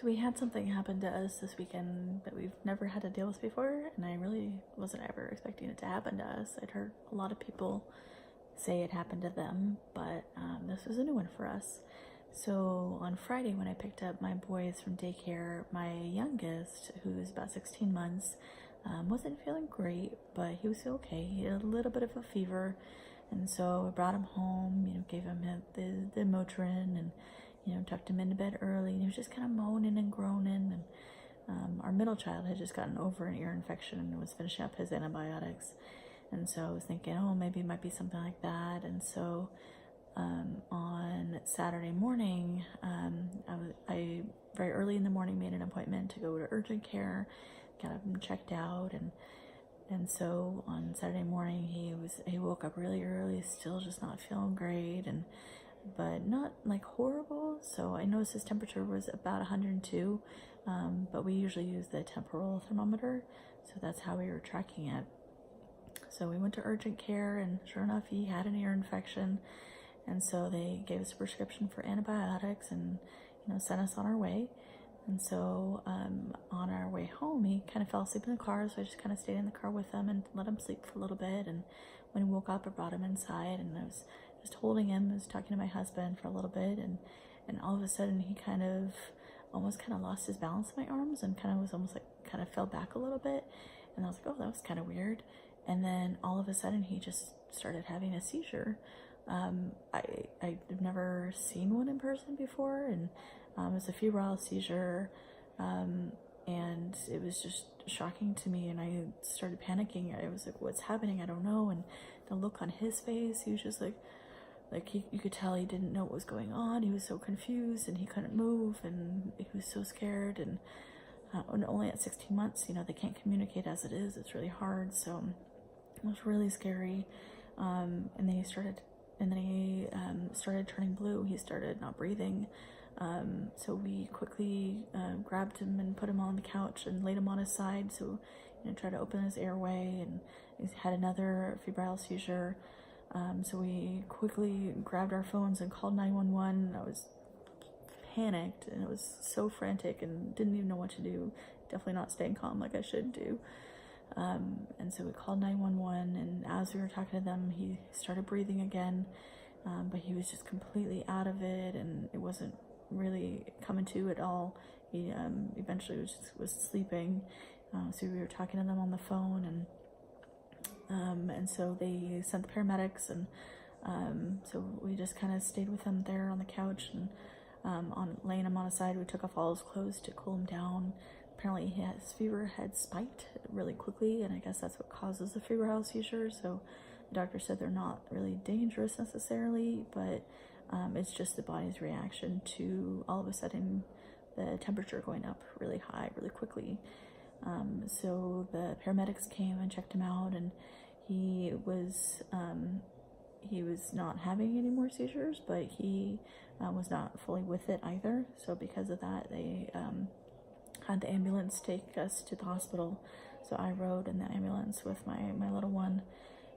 we had something happen to us this weekend that we've never had to deal with before, and I really wasn't ever expecting it to happen to us. I'd heard a lot of people say it happened to them, but this was a new one for us. So on Friday, when I picked up my boys from daycare, my youngest, who is about 16 months, wasn't feeling great, but he was okay. He had a little bit of a fever, and so I brought him home, gave him the Motrin, and tucked him into bed early, and he was just kind of moaning and groaning. And our middle child had just gotten over an ear infection and was finishing up his antibiotics. And so I was thinking, oh, maybe it might be something like that. And so on Saturday morning, I very early in the morning made an appointment to go to urgent care, got him checked out, and so on Saturday morning he woke up really early, still just not feeling great, but not like horrible. So I noticed his temperature was about 102, but we usually use the temporal thermometer, so that's how we were tracking it. So we went to urgent care, and sure enough, he had an ear infection, and so they gave us a prescription for antibiotics and sent us on our way. And so on our way home, he kind of fell asleep in the car, so I just kind of stayed in the car with him and let him sleep for a little bit. And when he woke up, I brought him inside, and I was just holding him. I was talking to my husband for a little bit, and all of a sudden he almost lost his balance in my arms and kind of fell back a little bit. And I was like, oh, that was kind of weird. And then all of a sudden he just started having a seizure. I've never seen one in person before, and it was a febrile seizure, and it was just shocking to me, and I started panicking. I was like, what's happening? I don't know. And the look on his face, he was just like you could tell he didn't know what was going on. He was so confused, and he couldn't move, and he was so scared. And only at 16 months, they can't communicate as it is. It's really hard. So it was really scary. And then he started turning blue. He started not breathing. So we quickly grabbed him and put him on the couch and laid him on his side. So, tried to open his airway, and he had another febrile seizure. So we quickly grabbed our phones and called 911. I was panicked, and it was so frantic and didn't even know what to do. Definitely not staying calm like I should do. And so we called 911, and as we were talking to them, he started breathing again, but he was just completely out of it, and it wasn't really coming to at all. He eventually was sleeping, so we were talking to them on the phone, and so they sent the paramedics, and so we just kind of stayed with him there on the couch, and on laying him on his side, we took off all his clothes to cool him down. Apparently his fever had spiked really quickly, and I guess that's what causes the febrile seizure. So the doctor said they're not really dangerous necessarily, but it's just the body's reaction to all of a sudden the temperature going up really high really quickly. So the paramedics came and checked him out, and he was not having any more seizures, but he was not fully with it either. So because of that, they had the ambulance take us to the hospital. So I rode in the ambulance with my little one,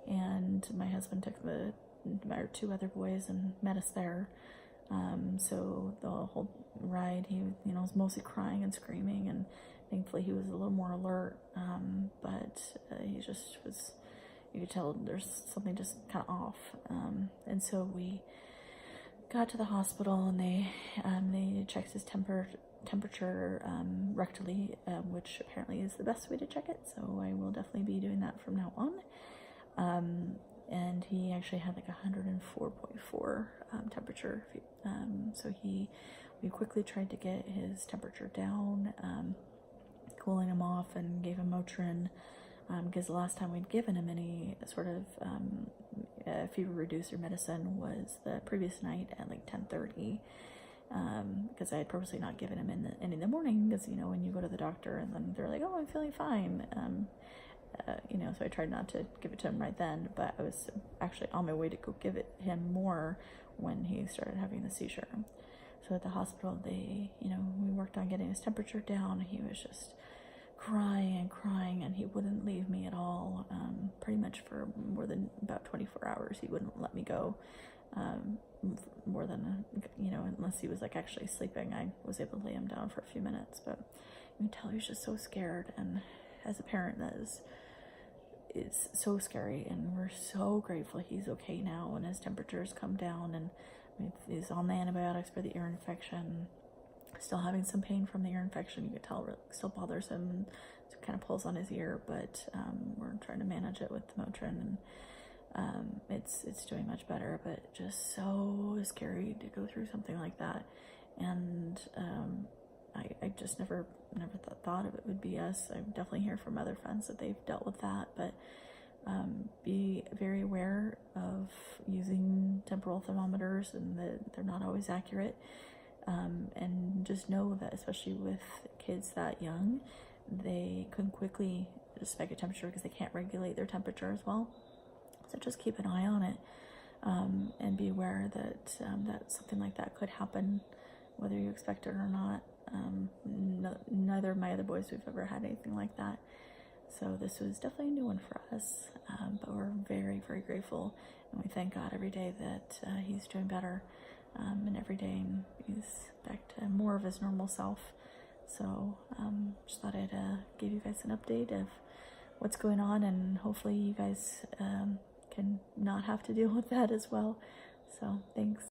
and my husband took our two other boys and met us there. So the whole ride, he was mostly crying and screaming, and thankfully he was a little more alert, but he just was, you could tell there's something just kind of off. And so we got to the hospital, and they checked his temperature rectally, which apparently is the best way to check it, so I will definitely be doing that from now on. And he actually had like 104.4 temperature, so we quickly tried to get his temperature down, cooling him off, and gave him Motrin, because the last time we'd given him any sort of fever reducer medicine was the previous night at like 10:30. Because I had purposely not given him in the morning, because when you go to the doctor and then they're like, oh, I'm feeling fine, so I tried not to give it to him right then, but I was actually on my way to go give it him more when he started having the seizure. So at the hospital, we worked on getting his temperature down. He was just crying, and he wouldn't leave me at all. Pretty much for more than about 24 hours, he wouldn't let me go. more than unless he was like actually sleeping. I was able to lay him down for a few minutes, but you can tell he's just so scared. And as a parent, that is so scary. And we're so grateful he's okay now, and his temperature's come down, and he's on the antibiotics for the ear infection. Still having some pain from the ear infection. You can tell it still bothers him, and it kind of pulls on his ear, but we're trying to manage it with the Motrin, and it's doing much better, but just so scary to go through something like that. And I just never thought it would be us. I definitely hear from other friends that they've dealt with that, but be very aware of using temporal thermometers, and that they're not always accurate. And just know that, especially with kids that young, they can quickly spike a temperature because they can't regulate their temperature as well. So just keep an eye on it, and be aware that that something like that could happen, whether you expect it or not. Neither of my other boys we've ever had anything like that. So this was definitely a new one for us, but we're very, very grateful, and we thank God every day that he's doing better, and every day he's back to more of his normal self. So just thought I'd give you guys an update of what's going on, and hopefully you guys can not have to deal with that as well. So thanks.